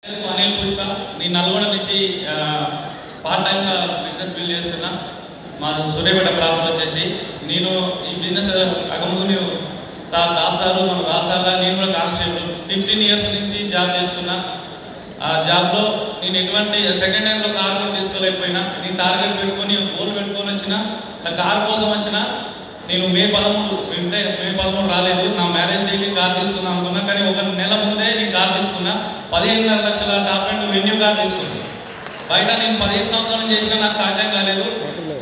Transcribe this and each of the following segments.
అనిల్ పుష్ప నేను నల్గొండ నుంచి part టైంగా business build చేస్తున్నా. మా సూర్యాపేట ప్రాపర్ వచ్చేసి నేను ఈ బిజినెస్ కాకముందు నేను సార్ దాస్ సారు మన రాసార్లా నేను కూడా కానిస్టేబుల్ 15 ఇయర్స్ నుంచి జాబ్ చేస్తున్నా. ఆ జాబ్లో నేను ఎటువంటి సెకండ్ హ్యాండ్లో కార్ కూడా తీసుకోలేకపోయినా నేను టార్గెట్ పెట్టుకొని గోల్ పెట్టుకొని వచ్చిన కార్ కోసం వచ్చిన నేను మే 13 రాలేదు. నా మ్యారేజ్ డేకి కార్ తీసుకుందాం అనుకున్నా, కానీ ఒక నెల ముందే నేను కార్ తీసుకున్నా. 15.5 లక్షల టాప్ అండ్ వెన్యూ కార్ తీసుకున్నాను. బయట నేను 15 సంవత్సరాలు చేసినా నాకు సాధ్యం కాలేదు.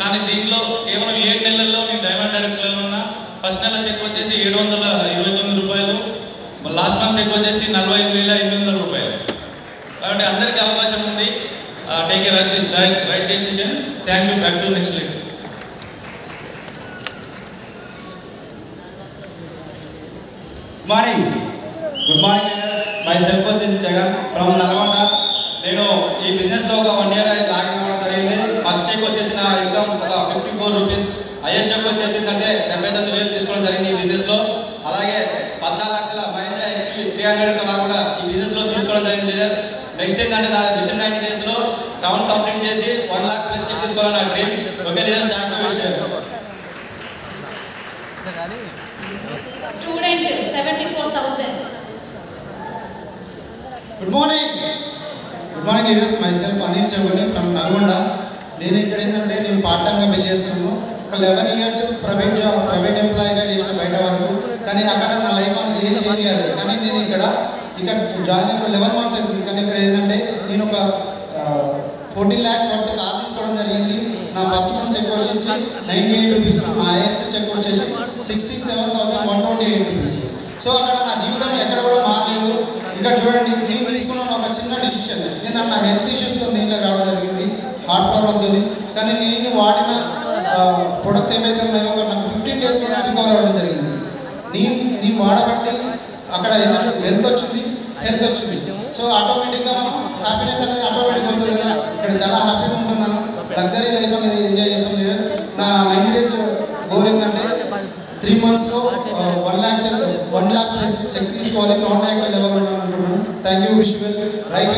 కానీ దీనిలో కేవలం 7 నెలల్లో నేను డైమండ్ డైరెక్ట్లో ఉన్నా. ఫస్ట్ నెల చెక్ వచ్చేసి 729 రూపాయలు, లాస్ట్ మంత్ చెక్ వచ్చేసి 45,800 రూపాయలు. కాబట్టి అందరికీ అవకాశం ఉంది. Take a right decision. Thank you. Back to next lead. Good morning. My self వచ్చేసి జగన్ ఫ్రమ్ నల్గొండ. నేను ఈ బిజినెస్లో ఒక 1 ఇయర్ లాగిన్ అవ్వడం జరిగింది. ఫస్ట్ చెక్ వచ్చేసి నా ఇన్కమ్ ఒక 54 రూపీస్, హైయెస్ట్ చెక్ వచ్చేసిందంటే 79,000 తీసుకోవడం జరిగింది ఈ బిజినెస్లో. అలాగే 14 లక్షల మహేంద్ర XUV 300 కార్ కూడా ఈ బిజినెస్లో తీసుకోవడం జరిగింది లీడర్స్. నెక్స్ట్ ఏంటంటే నా విషన్ 90 డేస్లో క్రౌన్ కంప్లీట్ చేసి 1 lakh ప్లస్ చెక్ తీసుకోవాలని నా dream. Okay leaders, thank you. Student 74,000. Good morning leaders. My self Anil Chengoni from Nalgonda. నేను ఇక్కడ ఏంటంటే నేను పార్ట్ టైంగా బిల్ చేస్తున్నాను. ఒక 11 ఇయర్స్ ప్రైవేట్ ఎంప్లాయీగా చేసిన బయట వరకు, కానీ అక్కడ నా లైఫ్ అనేది ఏం చేంజ్ కాలేదు. కానీ నేను ఇక్కడ జాయిన్ అయ్యి 11 మంత్స్ అవుతుంది. కానీ ఇక్కడ ఏంటంటే నేను ఒక 14 lakhs వర్త్ కార్ తీసుకోవడం జరిగింది. నా ఫస్ట్ మంత్ చెక్ వచ్చేసి 98 రూపీస్, నా హైయెస్ట్ చెక్ వచ్చేసి 67,128 రూపీస్. సో అక్కడ నా జీవితం ఎక్కడ కూడా మారలేదు. ఇక్కడ చూడండి, నేను తీసుకున్న ఒక చిన్న డిసిషన్. నేను నా హెల్త్ ఇష్యూస్తో దీంట్లో రావడం జరిగింది, హార్ట్ ప్రాబ్లంతో. కానీ నేను వాడిన ప్రొడక్ట్స్ ఏమైతే ఉన్నాయో నాకు 15 days కూడా రికవర్ అవ్వడం జరిగింది. నేను వాడబట్టి అక్కడ ఏంటంటే హెల్త్ వచ్చింది. సో ఆటోమేటిక్గా మనం హ్యాపీనెస్ అనేది ఆటోమేటిక్గా వస్తుంది కదా. ఇక్కడ చాలా హ్యాపీగా ఉంటున్నాను, లగ్జరీ లైఫ్ అనేది ఎంజాయ్ చేస్తాను. నా 90 days గోల్ ఏంటంటే 3 monthsలో 1 lakh ప్లస్ చెక్ తీసుకోవాలి, కాంటాక్ట్ లెవెల్ అనుకుంటున్నాను. Thank you. Wish you right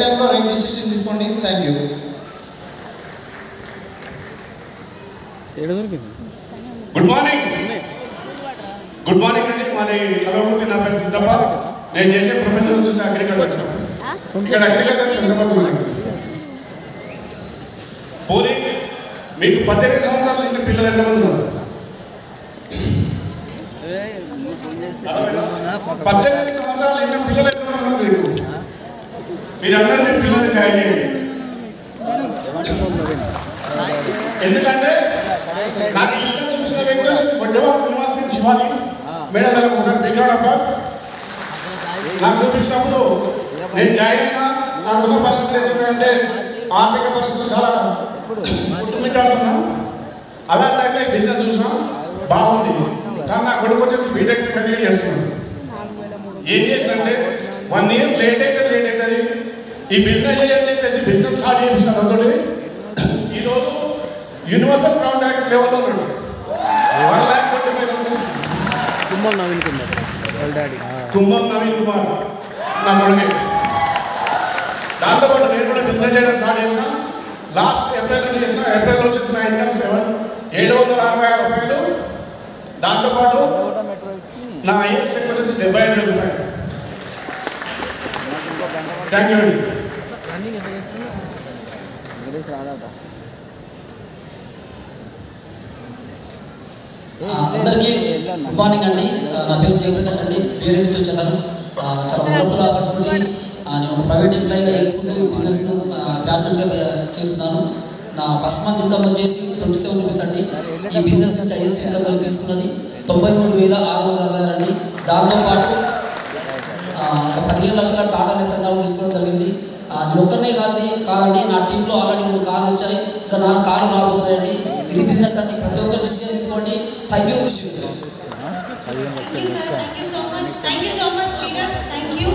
టైంలో రైట్ డిసిషన్ తీసుకోండి. Thank you. గుడ్ మార్నింగ్ అండి. మాది చదవగుర్తి. నా పేరు సిద్ధప్ప. నేను చేసే ప్రపంచం వచ్చేసి అగ్రికల్చర్. ఇక్కడ అగ్రికల్చర్ చంద్రబాబు పోనీ మీకు 18 సంవత్సరాలు ఇంటి పిల్లలు ఎంతమంది ఉన్నారు? 18 సంవత్సరాలు ఇంటి పిల్లలు ఎంతమంది ఉన్నారు? మీరందరినీ పిల్లలు జాయిన్ చేయండి. ఎందుకంటే నాకు చూసిన వ్యక్తి వచ్చేసి వడ్డేవా శ్రీనివాస్ శివాజీ మేడం దగ్గర ఒకసారి దిగాడు అబ్బాస్. నాకు చూపించినప్పుడు నేను జాయిన్ అయినా నాకున్న పరిస్థితులు ఏంటంటే ఆర్థిక పరిస్థితులు చాలా కుట్టుమిట్టాడుతున్నా. అలాంటి టైంలో బిజినెస్ చూసినా బాగుంది. కానీ నా కొడుకు వచ్చేసి బీటెక్ సెకండ్ ఇయర్ చేస్తున్నాను. ఏం చేసినంటే 1 year లేట్ అవుతుంది. ఈ బిజినెస్ చేయాలని చెప్పేసి బిజినెస్ స్టార్ట్ చేయించిన దాంతో ఈరోజు యూనివర్సల్ క్రౌన్ డైరెక్టర్ లెవెల్లో ఉన్నాడు. 1,25,000 రూపీస్. కుంభం నవీన్ కుమార్ నా కొడుకే. దాంతోపాటు నేను కూడా బిజినెస్ చేయడం స్టార్ట్ చేసిన. లాస్ట్ ఏప్రిల్ నుంచి చేసిన. ఏప్రిల్లో వచ్చేసిన ఇన్కమ్ 7,766 రూపాయలు. దాంతోపాటు నా హైయెస్ట్ చెక్ వచ్చేసి 75,000 రూపాయలు. థ్యాంక్ యూ అండి. అందరికీ గుడ్ మార్నింగ్ అండి. నా పేరు జయప్రకాష్ అండి. పేరు నుంచి వచ్చాను. చాలా వండర్ఫుల్ ఆపర్చునిటీ. నేను ఒక ప్రైవేట్ ఎంప్లాయీగా చేసుకుంటూ బిజినెస్ను ప్యాషనెట్గా చేస్తున్నాను. నా ఫస్ట్ మంత్ ఇన్కమ్ వచ్చేసి 27 రూపీస్ అండి. ఈ బిజినెస్ నుంచి హైయెస్ట్ ఇన్కమ్ తీసుకున్నది 93,666 అండి. దాంతోపాటు ఒక 15 లక్షల టాటా నెక్సన్ కారు తీసుకోవడం జరిగింది. నేను ఒక్కనే కాదండి, నా టీంలో ఆల్రెడీ 3 కార్లు వచ్చాయి, ఇంకా 4 కార్లు రాబోతున్నాయండి. ఇది బిజినెస్ అండి. ప్రతి ఒక్కరు డిసిషన్ తీసుకోండి. Thank you. Thank you, sir. Thank you so much. Thank you so much, leaders. Thank you.